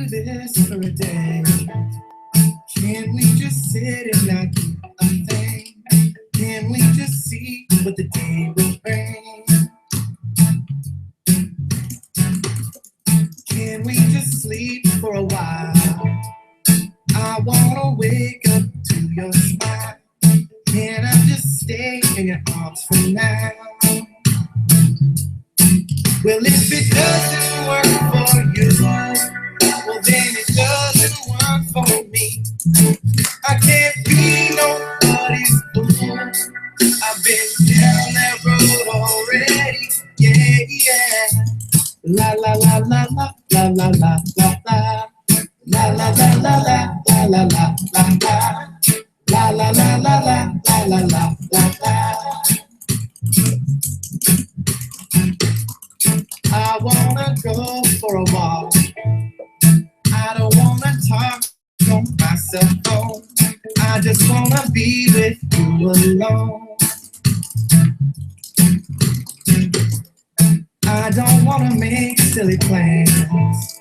this for a day? Can we just sit and not do a thing? Can we just see what the day will bring? Can we just sleep for a while? I wanna wake up to your smile. Can I just stay in your arms for now? Well, if it doesn't work for you, well then it doesn't work for me. I can't be nobody's fool. I've been down that road already. Yeah, yeah. La la la la la la la la la la. La la la la la la la la la la. La la la la la la la la la la. I wanna go for a walk. I don't wanna talk on my cell phone. I just wanna be with you alone. I don't wanna make silly plans.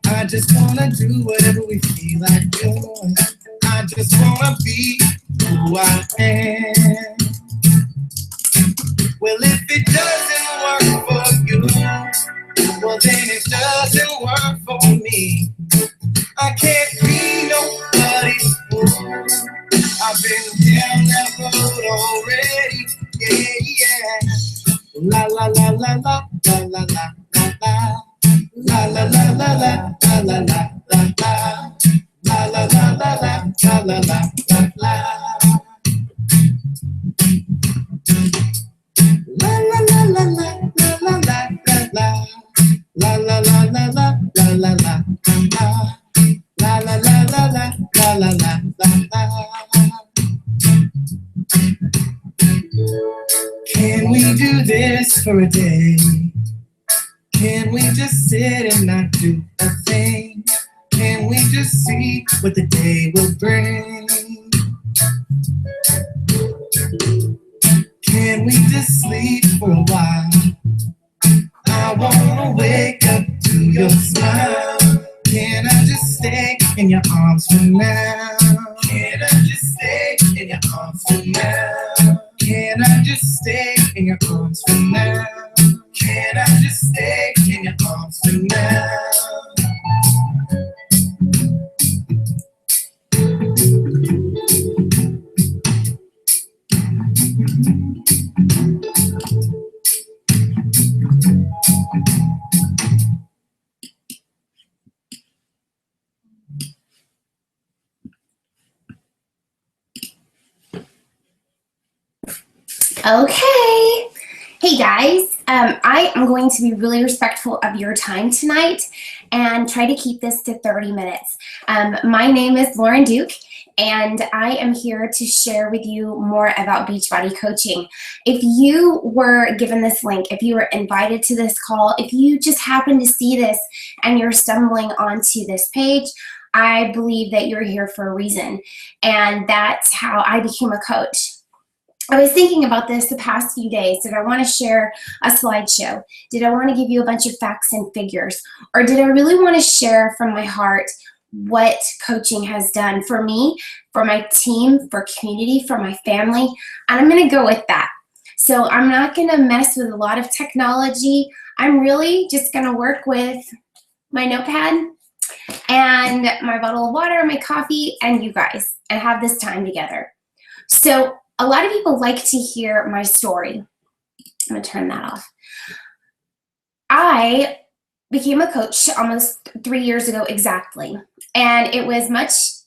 I just wanna do whatever we feel like doing. I just wanna be who I am. Well, if it doesn't work for you, well then it doesn't work for me. I can't be nobody's fool. I've been down that road already. Yeah, yeah. La la la la la la la la la. La la la la la la la la la. La la la la la la la la la. La la la la la la la la la. La la la la la la la la la. La la la la la la la la la. Can we do this for a day? Can we just sit and not do a thing? Can we just see what the day will bring? Can we just sleep for a while? I wanna wake up to your smile. Can I just stay in your arms for now? Can I just stay in your arms for now? Can I just stay in your arms for now? Can I just stay in your arms for now? Okay. Hey guys, I am going to be really respectful of your time tonight and try to keep this to 30 minutes. My name is Lauren Duke, and I am here to share with you more about Beachbody coaching. If you were given this link, if you were invited to this call, if you just happen to see this and you're stumbling onto this page, I believe that you're here for a reason, and that's how I became a coach. I was thinking about this the past few days. Did I want to share a slideshow? Did I want to give you a bunch of facts and figures? Or did I really want to share from my heart what coaching has done for me, for my team, for community, for my family? And I'm going to go with that. So I'm not going to mess with a lot of technology. I'm really just going to work with my notepad and my bottle of water, my coffee, and you guys, and have this time together. So a lot of people like to hear my story. I'm going to turn that off. I became a coach almost 3 years ago exactly. And it was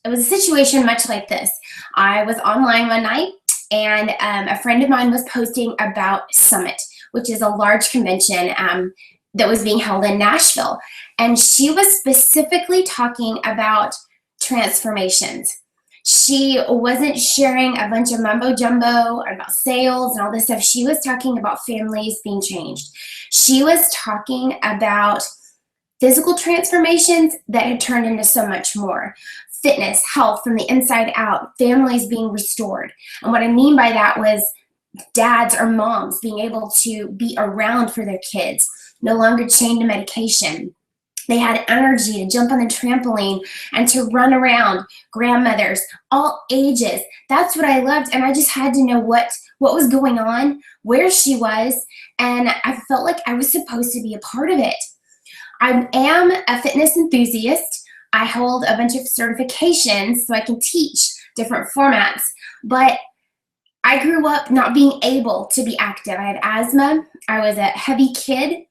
a situation much like this. I was online one night, and a friend of mine was posting about Summit, which is a large convention that was being held in Nashville. And she was specifically talking about transformations. She wasn't sharing a bunch of mumbo jumbo about sales and all this stuff. She was talking about families being changed. She was talking about physical transformations that had turned into so much more. Fitness, health from the inside out, families being restored. And what I mean by that was dads or moms being able to be around for their kids, no longer chained to medication. They had energy to jump on the trampoline and to run around. Grandmothers, all ages. That's what I loved, and I just had to know what was going on, where she was, and I felt like I was supposed to be a part of it. I am a fitness enthusiast. I hold a bunch of certifications so I can teach different formats, but I grew up not being able to be active. I had asthma. I was a heavy kid.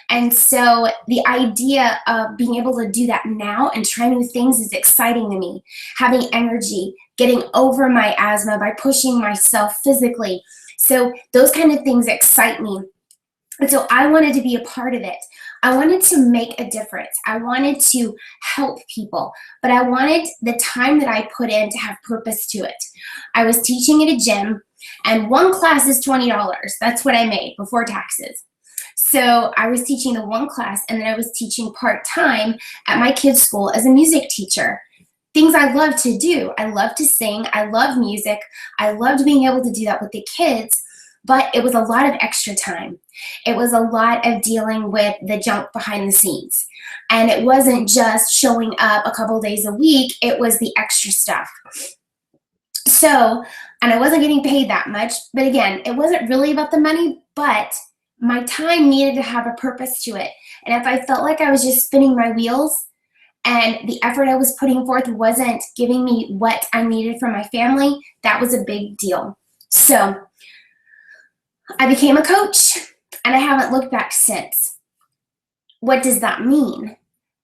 And so the idea of being able to do that now and try new things is exciting to me. Having energy, getting over my asthma by pushing myself physically. So those kind of things excite me. And so I wanted to be a part of it. I wanted to make a difference. I wanted to help people, but I wanted the time that I put in to have purpose to it. I was teaching at a gym, and one class is $20. That's what I made before taxes. So I was teaching the one class, and then I was teaching part-time at my kids' school as a music teacher. Things I love to do. I love to sing. I love music. I loved being able to do that with the kids, but it was a lot of extra time. It was a lot of dealing with the junk behind the scenes. And it wasn't just showing up a couple days a week. It was the extra stuff. So, and I wasn't getting paid that much. But again, it wasn't really about the money, but my time needed to have a purpose to it. And if I felt like I was just spinning my wheels and the effort I was putting forth wasn't giving me what I needed from my family, that was a big deal. So I became a coach, and I haven't looked back since. What does that mean?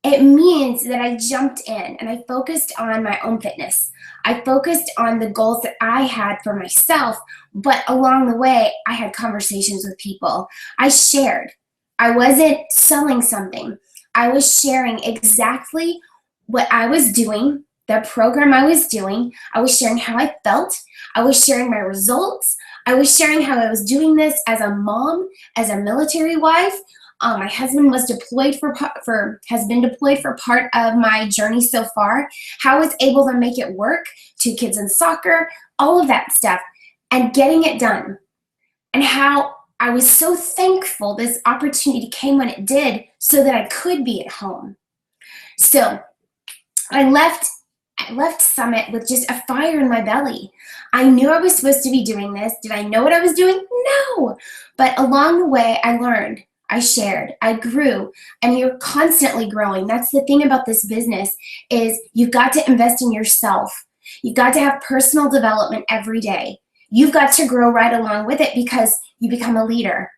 It means that I jumped in and I focused on my own fitness. I focused on the goals that I had for myself, but along the way, I had conversations with people. I shared. I wasn't selling something. I was sharing exactly what I was doing, the program I was doing. I was sharing how I felt. I was sharing my results. I was sharing how I was doing this as a mom, as a military wife. My husband was deployed has been deployed for part of my journey so far. How I was able to make it work, 2 kids in soccer, all of that stuff, and getting it done. And how I was so thankful this opportunity came when it did so that I could be at home. So I left Summit with just a fire in my belly. I knew I was supposed to be doing this. Did I know what I was doing? No. But along the way, I learned. I shared, I grew, and you're constantly growing. That's the thing about this business is you've got to invest in yourself. You've got to have personal development every day. You've got to grow right along with it because you become a leader.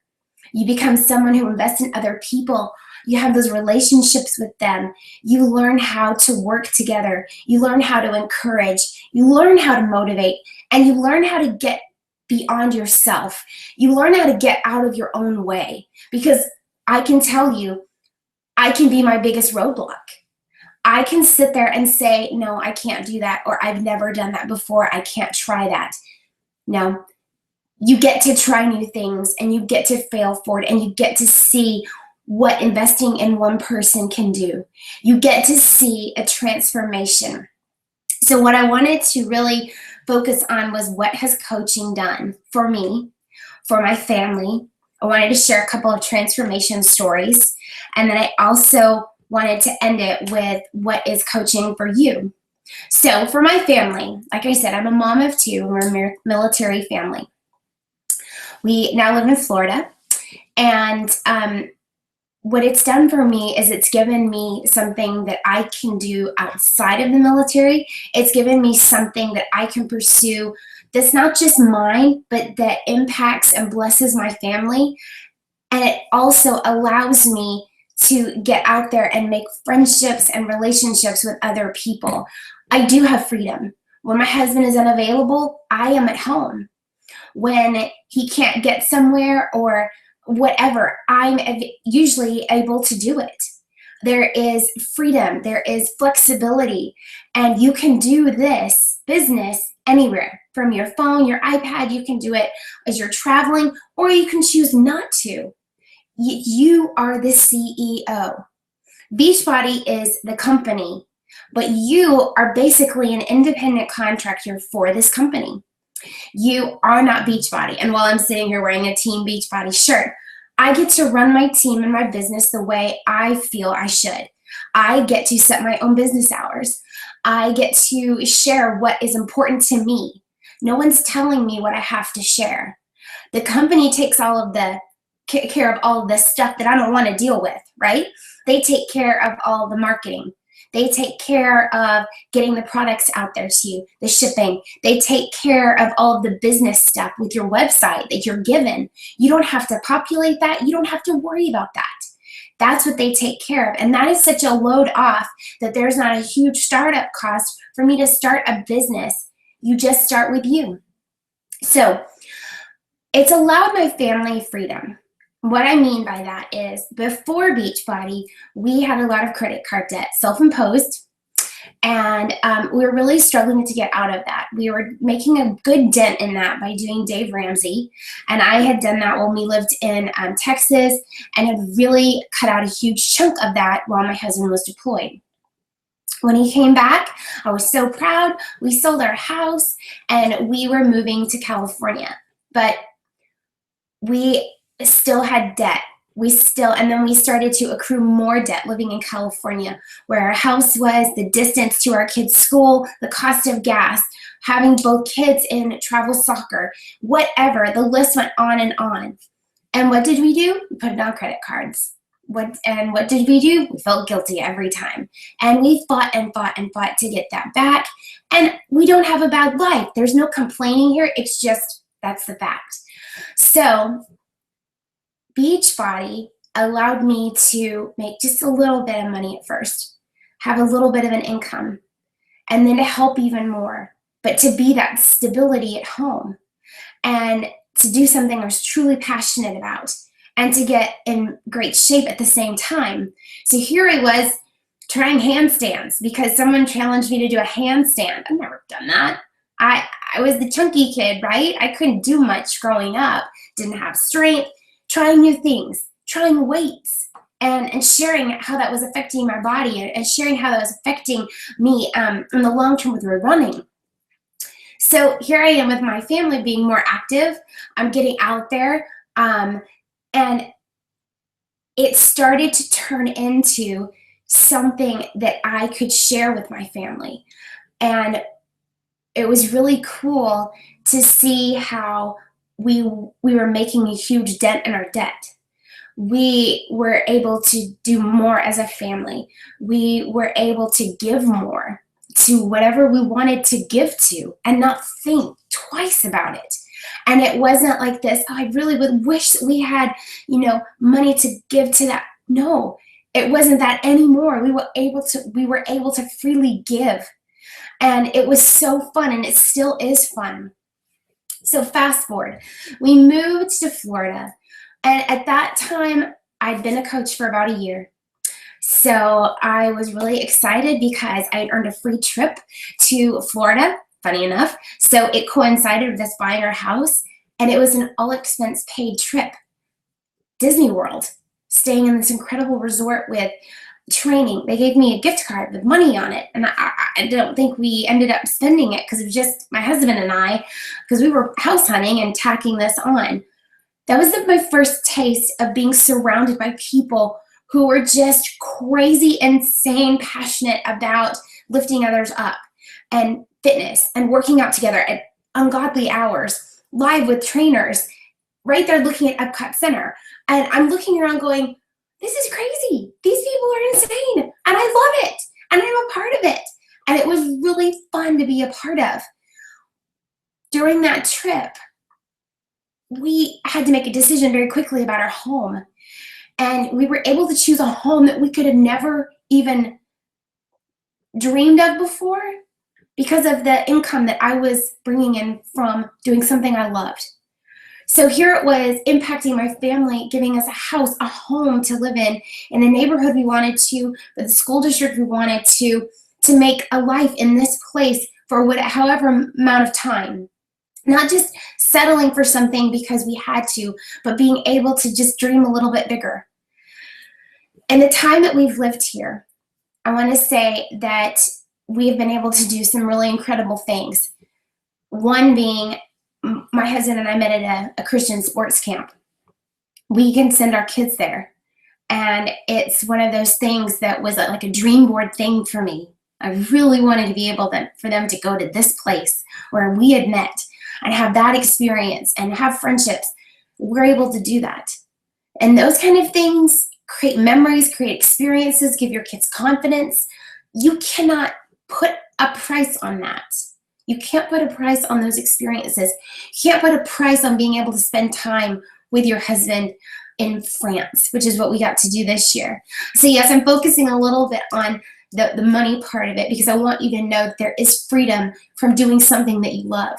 You become someone who invests in other people. You have those relationships with them. You learn how to work together. You learn how to encourage. You learn how to motivate, and you learn how to get beyond yourself. You learn how to get out of your own way, because I can tell you, I can be my biggest roadblock. I can sit there and say, no, I can't do that, or I've never done that before. I can't try that. No, you get to try new things, and you get to fail forward, and you get to see what investing in one person can do. You get to see a transformation. So what I wanted to really focus on was what has coaching done for me, for my family. I wanted to share a couple of transformation stories. And then I also wanted to end it with what is coaching for you. So for my family, like I said, I'm a mom of 2. We're a military family. We now live in Florida. And what it's done for me is it's given me something that I can do outside of the military. It's given me something that I can pursue that's not just mine, but that impacts and blesses my family. And it also allows me to get out there and make friendships and relationships with other people. I do have freedom. When my husband is unavailable, I am at home. When he can't get somewhere or whatever, I'm usually able to do it. There is freedom, there is flexibility, and you can do this business anywhere. From your phone, your iPad, you can do it as you're traveling, or you can choose not to. You are the CEO. Beachbody is the company, but you are basically an independent contractor for this company. You are not Beachbody. And while I'm sitting here wearing a Team Beachbody shirt, I get to run my team and my business the way I feel I should. I get to set my own business hours. I get to share what is important to me. No one's telling me what I have to share. The company takes care of all of this stuff that I don't want to deal with, right? They take care of all the marketing. They take care of getting the products out there to you, the shipping. They take care of all of the business stuff with your website that you're given. You don't have to populate that. You don't have to worry about that. That's what they take care of. And that is such a load off that there's not a huge startup cost for me to start a business. You just start with you. So it's allowed my family freedom. What I mean by that is before Beachbody, we had a lot of credit card debt, self-imposed, and we were really struggling to get out of that. We were making a good dent in that by doing Dave Ramsey, and I had done that when we lived in Texas and had really cut out a huge chunk of that while my husband was deployed. When he came back, I was so proud. We sold our house and we were moving to California, but we still had debt. And then we started to accrue more debt living in California, where our house was, the distance to our kids' school, the cost of gas, having both kids in travel soccer, whatever. The list went on and on. And what did we do? We put it on credit cards. What did we do? We felt guilty every time. And we fought and fought and fought to get that back. And we don't have a bad life. There's no complaining here. It's just, that's the fact. So Beachbody allowed me to make just a little bit of money at first, have a little bit of an income, and then to help even more, but to be that stability at home and to do something I was truly passionate about and to get in great shape at the same time. So here I was trying handstands because someone challenged me to do a handstand. I've never done that. I was the chunky kid, right? I couldn't do much growing up, didn't have strength. Trying new things, trying weights, and sharing how that was affecting my body and sharing how that was affecting me in the long term with running. So here I am with my family being more active. I'm getting out there, and it started to turn into something that I could share with my family. And it was really cool to see how we were making a huge dent in our debt. We were able to do more as a family. We were able to give more to whatever we wanted to give to and not think twice about it. And it wasn't like this, oh, I really would wish that we had, money to give to that. No, it wasn't that anymore. We were able to freely give. And it was so fun, and it still is fun. So fast forward, we moved to Florida, and at that time, I'd been a coach for about a year. So I was really excited because I had earned a free trip to Florida, funny enough. So it coincided with us buying our house, and it was an all-expense paid trip. Disney World, staying in this incredible resort with training. They gave me a gift card with money on it, and I don't think we ended up spending it because it was just my husband and I, because we were house hunting and tacking this on. That was my first taste of being surrounded by people who were just crazy, insane, passionate about lifting others up and fitness and working out together at ungodly hours, live with trainers, right there looking at Epcot Center. And I'm looking around going, this is crazy. These people are insane, and I love it, and I'm a part of it. And it was really fun to be a part of. During that trip, we had to make a decision very quickly about our home. And we were able to choose a home that we could have never even dreamed of before because of the income that I was bringing in from doing something I loved. So here it was impacting my family, giving us a house, a home to live in the neighborhood we wanted to, for the school district we wanted to make a life in this place for however amount of time. Not just settling for something because we had to, but being able to just dream a little bit bigger. In the time that we've lived here, I want to say that we have been able to do some really incredible things. One being, my husband and I met at a Christian sports camp. We can send our kids there And it's one of those things that was like a dream board thing for me. I really wanted to be able for them to go to this place where we had met and have that experience and have friendships. We're able to do that. And those kind of things create memories, create experiences, give your kids confidence. You cannot put a price on that. You can't put a price on those experiences. You can't put a price on being able to spend time with your husband in France, which is what we got to do this year. So yes, I'm focusing a little bit on the money part of it because I want you to know that there is freedom from doing something that you love.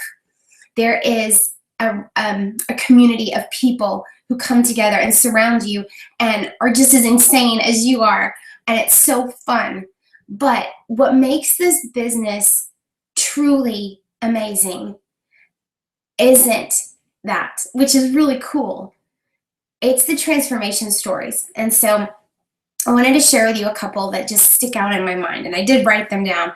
There is a community of people who come together and surround you and are just as insane as you are, and it's so fun. But what makes this business truly amazing isn't that, which is really cool. It's the transformation stories. And so I wanted to share with you a couple that just stick out in my mind, and I did write them down.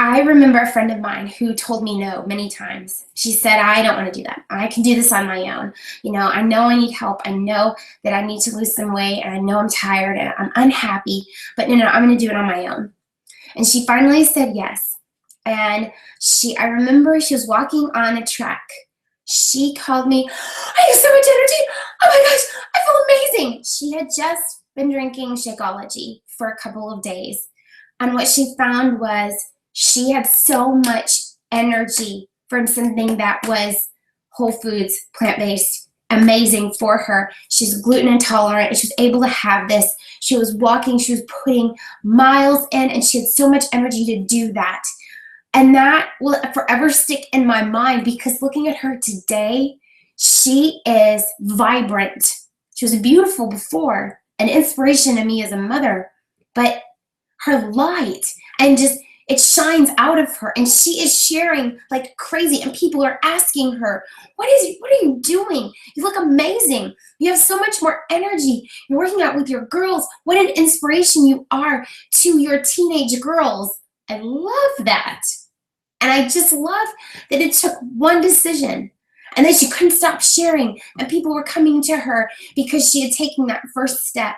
I remember a friend of mine who told me no many times. She said, I don't want to do that. I can do this on my own. I know I need help. I know that I need to lose some weight, and I know I'm tired and I'm unhappy, but no, I'm going to do it on my own. And she finally said yes. And I remember she was walking on a track. She called me, I have so much energy. Oh my gosh, I feel amazing. She had just been drinking Shakeology for a couple of days. And what she found was she had so much energy from something that was whole foods, plant-based, amazing for her. She's gluten intolerant, and she was able to have this. She was walking, she was putting miles in, and she had so much energy to do that. And that will forever stick in my mind because looking at her today, she is vibrant. She was beautiful before, an inspiration to me as a mother, but her light and just it shines out of her, and she is sharing like crazy, and people are asking her, what are you doing? You look amazing. You have so much more energy. You're working out with your girls. What an inspiration you are to your teenage girls. I love that. And I just love that it took one decision and then she couldn't stop sharing, and people were coming to her because she had taken that first step.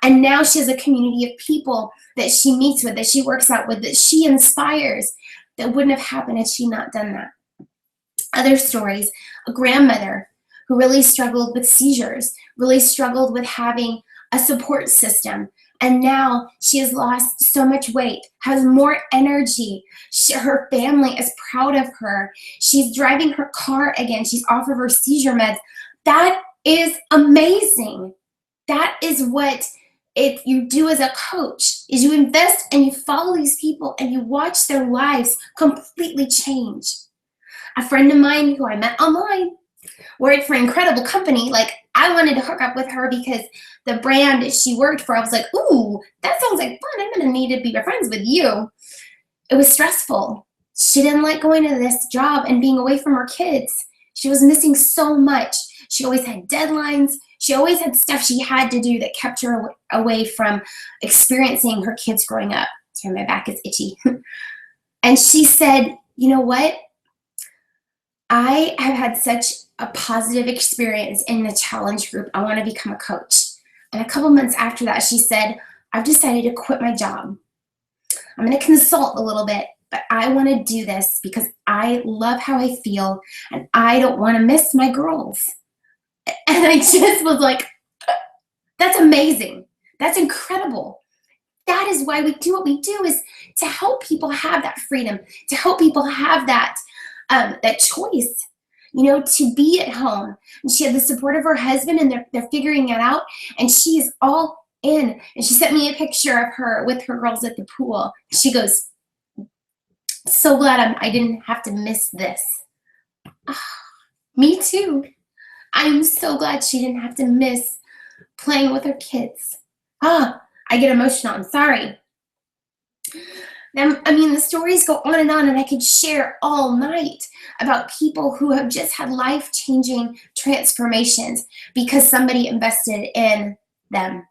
And now she has a community of people that she meets with, that she works out with, that she inspires, that wouldn't have happened had she not done that. Other stories, a grandmother who really struggled with seizures, really struggled with having a support system. And now she has lost so much weight, has more energy. Her family is proud of her. She's driving her car again. She's off of her seizure meds. That is amazing. That is what you do as a coach, is you invest and you follow these people and you watch their lives completely change. A friend of mine who I met online worked for an incredible company. Like, I wanted to hook up with her because the brand that she worked for, I was like, ooh, that sounds like fun. I'm going to need to be friends with you. It was stressful. She didn't like going to this job and being away from her kids. She was missing so much. She always had deadlines. She always had stuff she had to do that kept her away from experiencing her kids growing up. Sorry, my back is itchy. And she said, you know what? I have had such a positive experience in the challenge group. I want to become a coach. And a couple months after that, she said, I've decided to quit my job. I'm going to consult a little bit, but I want to do this because I love how I feel and I don't want to miss my girls. And I just was like, that's amazing. That's incredible. That is why we do what we do, is to help people have that freedom, to help people have that choice, to be at home. And she had the support of her husband, and they're figuring it out, and she is all in. And she sent me a picture of her with her girls at the pool. She goes, so glad I didn't have to miss this. Me too. I am so glad she didn't have to miss playing with her kids. I get emotional. I'm sorry. The stories go on, and I could share all night about people who have just had life-changing transformations because somebody invested in them.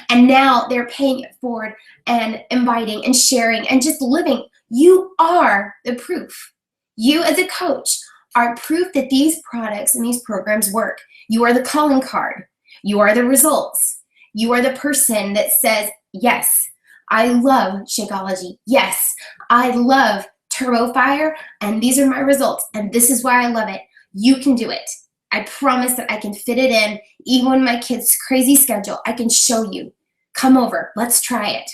And now they're paying it forward and inviting and sharing and just living. You are the proof. You as a coach are proof that these products and these programs work. You are the calling card. You are the results. You are the person that says, yes, I love Shakeology. Yes, I love Turbo Fire, and these are my results, and this is why I love it. You can do it. I promise that I can fit it in, even in my kids' crazy schedule. I can show you. Come over. Let's try it.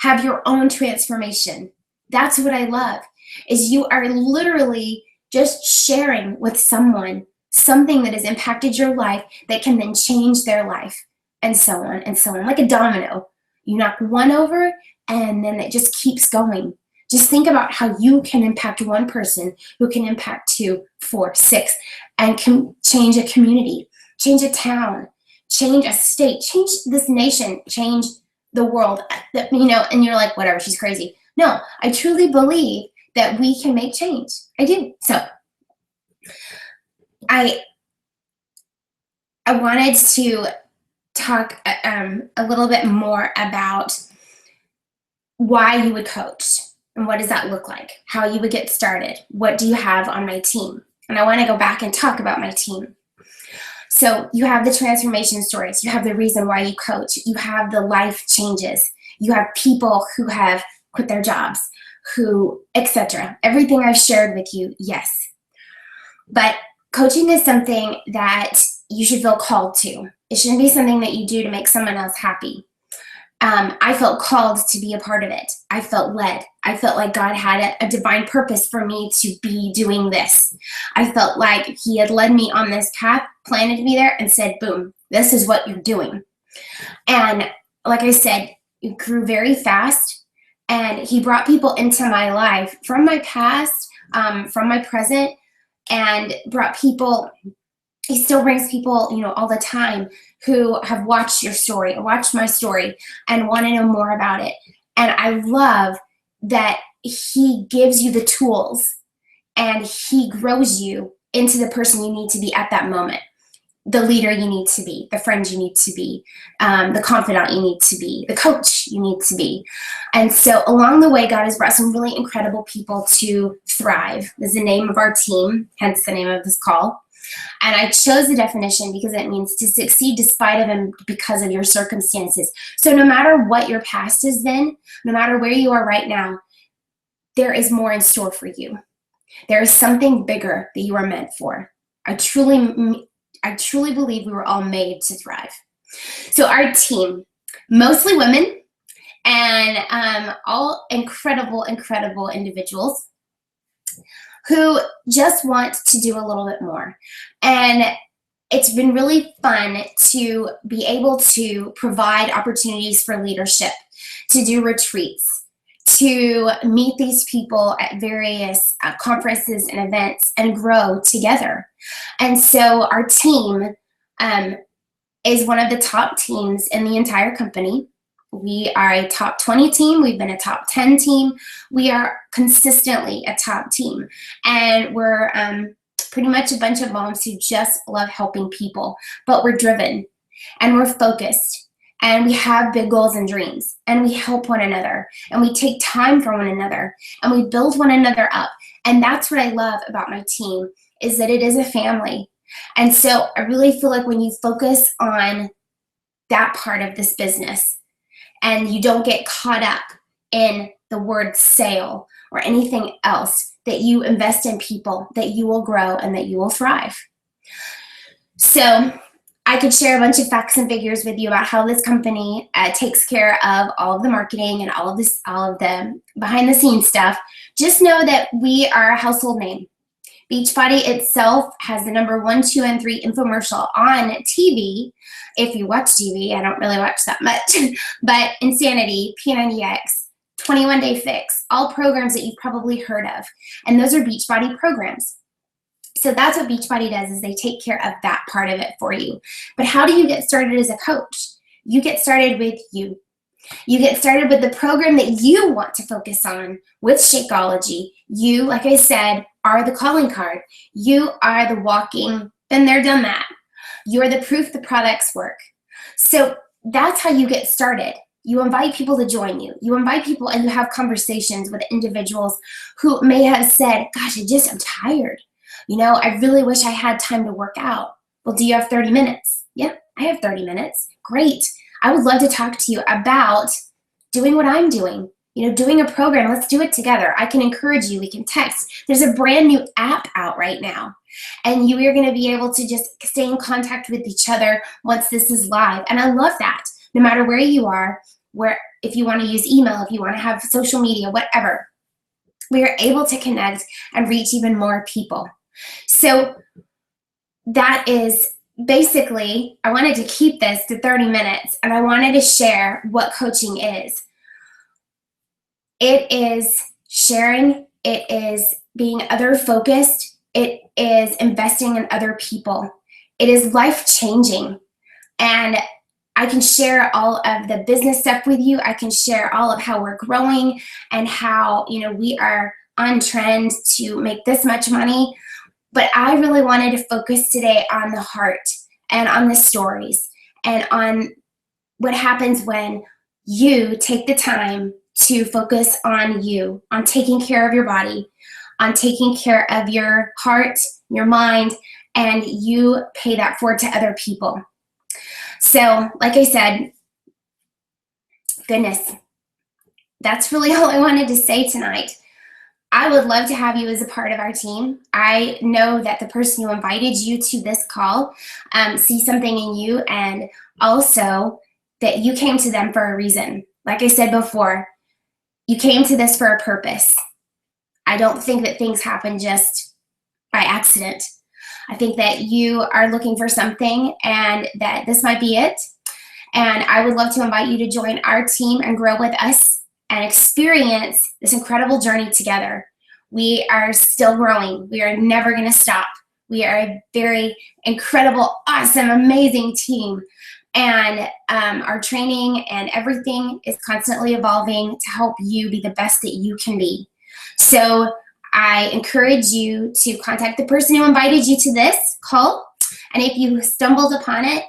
Have your own transformation. That's what I love, is you are literally just sharing with someone something that has impacted your life that can then change their life, and so on and so on, like a domino. You knock one over, and then it just keeps going. Just think about how you can impact one person who can impact 2, 4, 6, and can change a community, change a town, change a state, change this nation, change the world. And you're like, whatever, she's crazy. No, I truly believe that we can make change. I do. So I wanted to talk a little bit more about why you would coach and what does that look like, how you would get started, what do you have on my team. And I want to go back and talk about my team. So you have the transformation stories, you have the reason why you coach, you have the life changes, you have people who have quit their jobs, who, etc. Everything I've shared with you, yes. But coaching is something that you should feel called to. It shouldn't be something that you do to make someone else happy. I felt called to be a part of it. I felt led. I felt like God had a divine purpose for me to be doing this. I felt like He had led me on this path, planted me there, and said, boom, this is what you're doing. And like I said, it grew very fast, and He brought people into my life from my past, from my present, and brought people. He still brings people, all the time who have watched your story, watched my story, and want to know more about it. And I love that He gives you the tools and He grows you into the person you need to be at that moment, the leader you need to be, the friend you need to be, the confidant you need to be, the coach you need to be. And so along the way, God has brought some really incredible people to thrive. This is the name of our team, hence the name of this call. And I chose the definition because it means to succeed despite of and because of your circumstances. So no matter what your past has been, no matter where you are right now, there is more in store for you. There is something bigger that you are meant for. I truly believe we were all made to thrive. So our team, mostly women, and all incredible individuals who just want to do a little bit more. And it's been really fun to be able to provide opportunities for leadership, to do retreats, to meet these people at various conferences and events and grow together. And so our team is one of the top teams in the entire company. We are a top 20 team. We've been a top 10 team. We are consistently a top team. And we're pretty much a bunch of moms who just love helping people, but we're driven and we're focused and we have big goals and dreams and we help one another and we take time for one another and we build one another up. And that's what I love about my team, is that it is a family. And so I really feel like when you focus on that part of this business, and you don't get caught up in the word sale or anything else, that you invest in people, that you will grow and that you will thrive. So I could share a bunch of facts and figures with you about how this company takes care of all of the marketing and all of the behind the scenes stuff. Just know that we are a household name. Beachbody itself has the number 1, 2, and 3 infomercial on TV. If you watch TV, I don't really watch that much, but Insanity, P90X, 21 Day Fix, all programs that you've probably heard of. And those are Beachbody programs. So that's what Beachbody does, is they take care of that part of it for you. But how do you get started as a coach? You get started with you. You get started with the program that you want to focus on with Shakeology. You, like I said, are the calling card. You are the walking, been there, done that. You're the proof the products work. So that's how you get started. You invite people to join you. You invite people and you have conversations with individuals who may have said, gosh, I'm tired. I really wish I had time to work out. Well, do you have 30 minutes? Yep. I have 30 minutes. Great. I would love to talk to you about doing what I'm doing. Doing a program. Let's do it together. I can encourage you. We can text. There's a brand new app out right now. And you are going to be able to just stay in contact with each other once this is live. And I love that. No matter where you are, if you want to use email, if you want to have social media, whatever, we are able to connect and reach even more people. So that is basically, I wanted to keep this to 30 minutes, and I wanted to share what coaching is. It is sharing, it is being other focused, it is investing in other people. It is life-changing. And I can share all of the business stuff with you. I can share all of how we're growing and how, we are on trend to make this much money. But I really wanted to focus today on the heart and on the stories and on what happens when you take the time to focus on you, on taking care of your body, on taking care of your heart, your mind, and you pay that forward to other people. So, like I said, goodness, that's really all I wanted to say tonight. I would love to have you as a part of our team. I know that the person who invited you to this call sees something in you, and also that you came to them for a reason. Like I said before, you came to this for a purpose. I don't think that things happen just by accident. I think that you are looking for something and that this might be it. And I would love to invite you to join our team and grow with us and experience this incredible journey together. We are still growing. We are never going to stop. We are a very incredible, awesome, amazing team. And our training and everything is constantly evolving to help you be the best that you can be. So I encourage you to contact the person who invited you to this call. And if you stumbled upon it,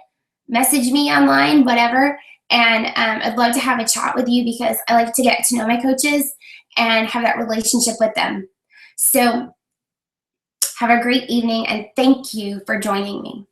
message me online, whatever. And I'd love to have a chat with you because I like to get to know my coaches and have that relationship with them. So have a great evening, and thank you for joining me.